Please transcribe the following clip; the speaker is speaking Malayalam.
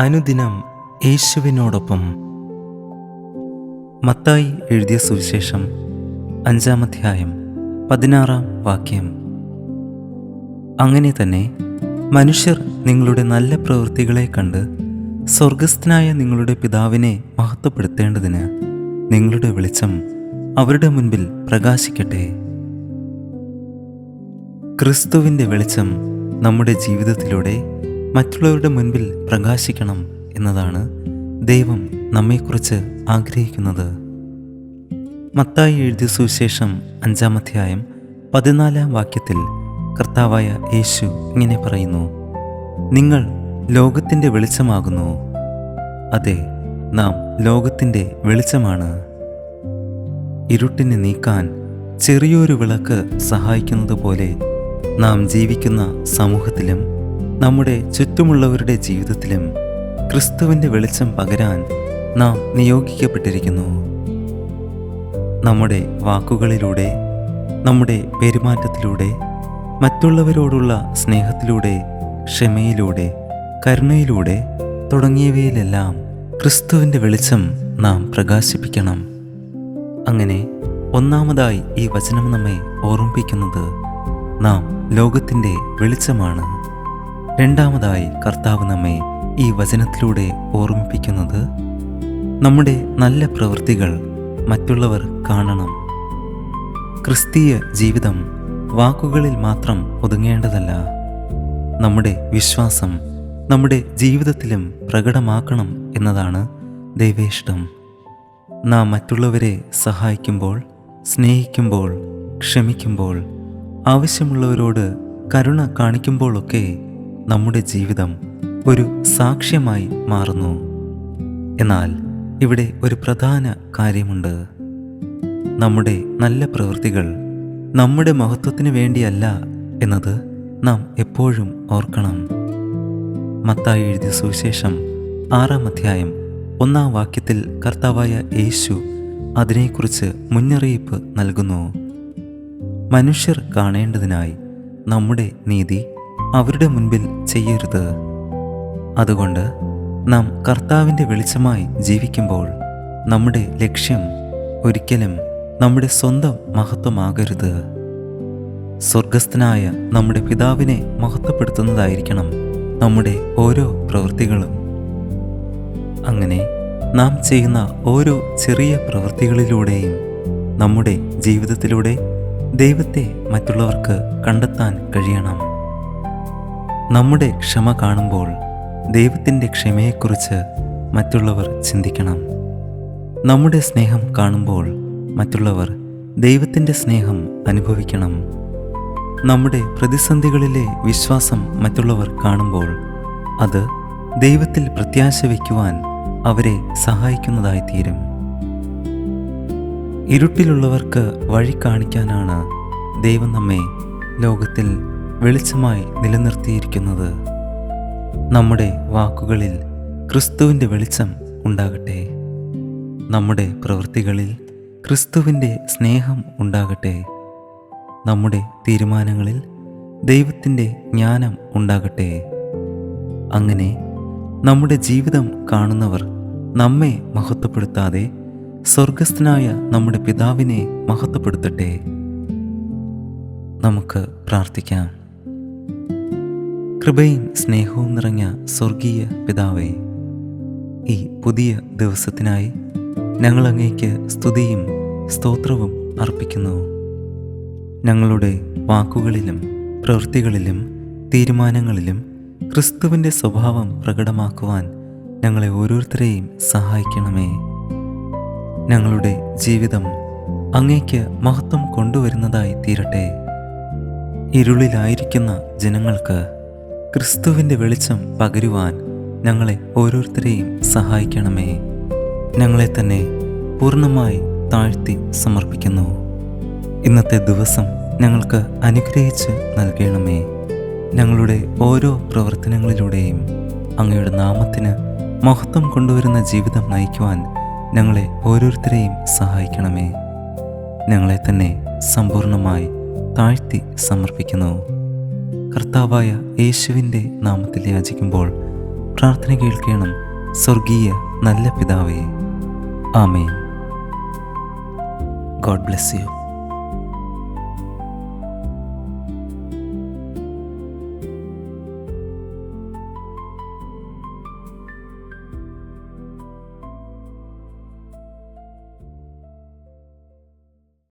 അനുദിനം യേശുവിനോടൊപ്പം. മത്തായി എഴുതിയ സുവിശേഷം 5-ാം അധ്യായം 16-ാം വാക്യം. അങ്ങനെ തന്നെ മനുഷ്യർ നിങ്ങളുടെ നല്ല പ്രവൃത്തികളെ കണ്ട് സ്വർഗസ്ഥനായ നിങ്ങളുടെ പിതാവിനെ മഹത്വപ്പെടുത്തേണ്ടതിന് നിങ്ങളുടെ വെളിച്ചം അവരുടെ മുൻപിൽ പ്രകാശിക്കട്ടെ. ക്രിസ്തുവിൻ്റെ വെളിച്ചം നമ്മുടെ ജീവിതത്തിലൂടെ മറ്റുള്ളവരുടെ മുൻപിൽ പ്രകാശിക്കണം എന്നതാണ് ദൈവം നമ്മെക്കുറിച്ച് ആഗ്രഹിക്കുന്നത്. മത്തായി എഴുതിയ സുവിശേഷം 5-ാം അധ്യായം 14-ാം വാക്യത്തിൽ കർത്താവായ യേശു ഇങ്ങനെ പറയുന്നു: നിങ്ങൾ ലോകത്തിൻ്റെ വെളിച്ചമാകുന്നു. അതെ, നാം ലോകത്തിൻ്റെ വെളിച്ചമാണ്. ഇരുട്ടിനെ നീക്കാൻ ചെറിയൊരു വിളക്ക് സഹായിക്കുന്നത് പോലെ നാം ജീവിക്കുന്ന സമൂഹത്തിലും നമ്മുടെ ചുറ്റുമുള്ളവരുടെ ജീവിതത്തിലും ക്രിസ്തുവിൻ്റെ വെളിച്ചം പകരാൻ നാം നിയോഗിക്കപ്പെട്ടിരിക്കുന്നു. നമ്മുടെ വാക്കുകളിലൂടെ, നമ്മുടെ പെരുമാറ്റത്തിലൂടെ, മറ്റുള്ളവരോടുള്ള സ്നേഹത്തിലൂടെ, ക്ഷമയിലൂടെ, കരുണയിലൂടെ തുടങ്ങിയവയിലെല്ലാം ക്രിസ്തുവിൻ്റെ വെളിച്ചം നാം പ്രകാശിപ്പിക്കണം. അങ്ങനെ ഒന്നാമതായി ഈ വചനം നമ്മെ ഓർമ്മിപ്പിക്കുന്നത് നാം ലോകത്തിൻ്റെ വെളിച്ചമാണ്. രണ്ടാമതായി കർത്താവ് നമ്മെ ഈ വചനത്തിലൂടെ ഓർമ്മിപ്പിക്കുന്നത് നമ്മുടെ നല്ല പ്രവൃത്തികൾ മറ്റുള്ളവർ കാണണം. ക്രിസ്തീയ ജീവിതം വാക്കുകളിൽ മാത്രം ഒതുങ്ങേണ്ടതല്ല. നമ്മുടെ വിശ്വാസം നമ്മുടെ ജീവിതത്തിലും പ്രകടമാക്കണം എന്നതാണ് ദൈവേഷ്ടം. നാം മറ്റുള്ളവരെ സഹായിക്കുമ്പോൾ, സ്നേഹിക്കുമ്പോൾ, ക്ഷമിക്കുമ്പോൾ, ആവശ്യമുള്ളവരോട് കരുണ കാണിക്കുമ്പോഴൊക്കെ നമ്മുടെ ജീവിതം ഒരു സാക്ഷ്യമായി മാറുന്നു. എന്നാൽ ഇവിടെ ഒരു പ്രധാന കാര്യമുണ്ട്. നമ്മുടെ നല്ല പ്രവൃത്തികൾ നമ്മുടെ മഹത്വത്തിന് വേണ്ടിയല്ല എന്നത് നാം എപ്പോഴും ഓർക്കണം. മത്തായി എഴുതിയ സുവിശേഷം 6-ാം അധ്യായം 1-ാം വാക്യത്തിൽ കർത്താവായ യേശു അതിനെക്കുറിച്ച് മുന്നറിയിപ്പ് നൽകുന്നു. മനുഷ്യർ കാണേണ്ടതിനായി നമ്മുടെ നീതി അവരുടെ മുൻപിൽ ചെയ്യരുത്. അതുകൊണ്ട് നാം കർത്താവിൻ്റെ വെളിച്ചമായി ജീവിക്കുമ്പോൾ നമ്മുടെ ലക്ഷ്യം ഒരിക്കലും നമ്മുടെ സ്വന്തം മഹത്വമാകരുത്. സ്വർഗസ്ഥനായ നമ്മുടെ പിതാവിനെ മഹത്വപ്പെടുത്തുന്നതായിരിക്കണം നമ്മുടെ ഓരോ പ്രവൃത്തികളും. അങ്ങനെ നാം ചെയ്യുന്ന ഓരോ ചെറിയ പ്രവൃത്തികളിലൂടെയും നമ്മുടെ ജീവിതത്തിലൂടെ ദൈവത്തെ മറ്റുള്ളവർക്ക് കണ്ടെത്താൻ കഴിയണം. നമ്മുടെ ക്ഷമ കാണുമ്പോൾ ദൈവത്തിൻ്റെ ക്ഷമയെക്കുറിച്ച് മറ്റുള്ളവർ ചിന്തിക്കണം. നമ്മുടെ സ്നേഹം കാണുമ്പോൾ മറ്റുള്ളവർ ദൈവത്തിൻ്റെ സ്നേഹം അനുഭവിക്കണം. നമ്മുടെ പ്രതിസന്ധികളിലെ വിശ്വാസം മറ്റുള്ളവർ കാണുമ്പോൾ അത് ദൈവത്തിൽ പ്രത്യാശ വയ്ക്കുവാൻ അവരെ സഹായിക്കുന്നതായിത്തീരും. ഇരുട്ടിലുള്ളവർക്ക് വഴി കാണിക്കാനാണ് ദൈവം നമ്മെ ലോകത്തിൽ വെളിച്ചമായി നിലനിർത്തിയിരിക്കുന്നത്. നമ്മുടെ വാക്കുകളിൽ ക്രിസ്തുവിൻ്റെ വെളിച്ചം ഉണ്ടാകട്ടെ. നമ്മുടെ പ്രവൃത്തികളിൽ ക്രിസ്തുവിൻ്റെ സ്നേഹം ഉണ്ടാകട്ടെ. നമ്മുടെ തീരുമാനങ്ങളിൽ ദൈവത്തിൻ്റെ ജ്ഞാനം ഉണ്ടാകട്ടെ. അങ്ങനെ നമ്മുടെ ജീവിതം കാണുന്നവർ നമ്മെ മഹത്വപ്പെടുത്താതെ സ്വർഗസ്ഥനായ നമ്മുടെ പിതാവിനെ മഹത്വപ്പെടുത്തട്ടെ. നമുക്ക് പ്രാർത്ഥിക്കാം. കൃപയും സ്നേഹവും നിറഞ്ഞ സ്വർഗീയ പിതാവേ, ഈ പുതിയ ദിവസത്തിനായി ഞങ്ങൾ അങ്ങേക്ക് സ്തുതിയും സ്തോത്രവും അർപ്പിക്കുന്നു. ഞങ്ങളുടെ വാക്കുകളിലും പ്രവൃത്തികളിലും തീരുമാനങ്ങളിലും ക്രിസ്തുവിൻ്റെ സ്വഭാവം പ്രകടമാക്കുവാൻ ഞങ്ങളെ ഓരോരുത്തരെയും സഹായിക്കണമേ. ഞങ്ങളുടെ ജീവിതം അങ്ങേക്ക് മഹത്വം കൊണ്ടുവരുന്നതായി തീരട്ടെ. ഇരുളിലായിരിക്കുന്ന ജനങ്ങൾക്ക് ക്രിസ്തുവിൻ്റെ വെളിച്ചം പകരുവാൻ ഞങ്ങളെ ഓരോരുത്തരെയും സഹായിക്കണമേ. ഞങ്ങളെ തന്നെ പൂർണ്ണമായി താഴ്ത്തി സമർപ്പിക്കുന്നു. ഇന്നത്തെ ദിവസം ഞങ്ങൾക്ക് അനുഗ്രഹിച്ച് നൽകണമേ. ഞങ്ങളുടെ ഓരോ പ്രവർത്തനങ്ങളിലൂടെയും അങ്ങയുടെ നാമത്തിന് മഹത്വം കൊണ്ടുവരുന്ന ജീവിതം നയിക്കുവാൻ ഞങ്ങളെ ഓരോരുത്തരെയും സഹായിക്കണമേ. ഞങ്ങളെ തന്നെ സമ്പൂർണമായി താഴ്ത്തി സമർപ്പിക്കുന്നു. കർത്താവായ യേശുവിൻ്റെ നാമത്തിൽ യാചിക്കുമ്പോൾ പ്രാർത്ഥന കേൾക്കണം സ്വർഗീയ നല്ല പിതാവേ. ആമേൻ. God bless U.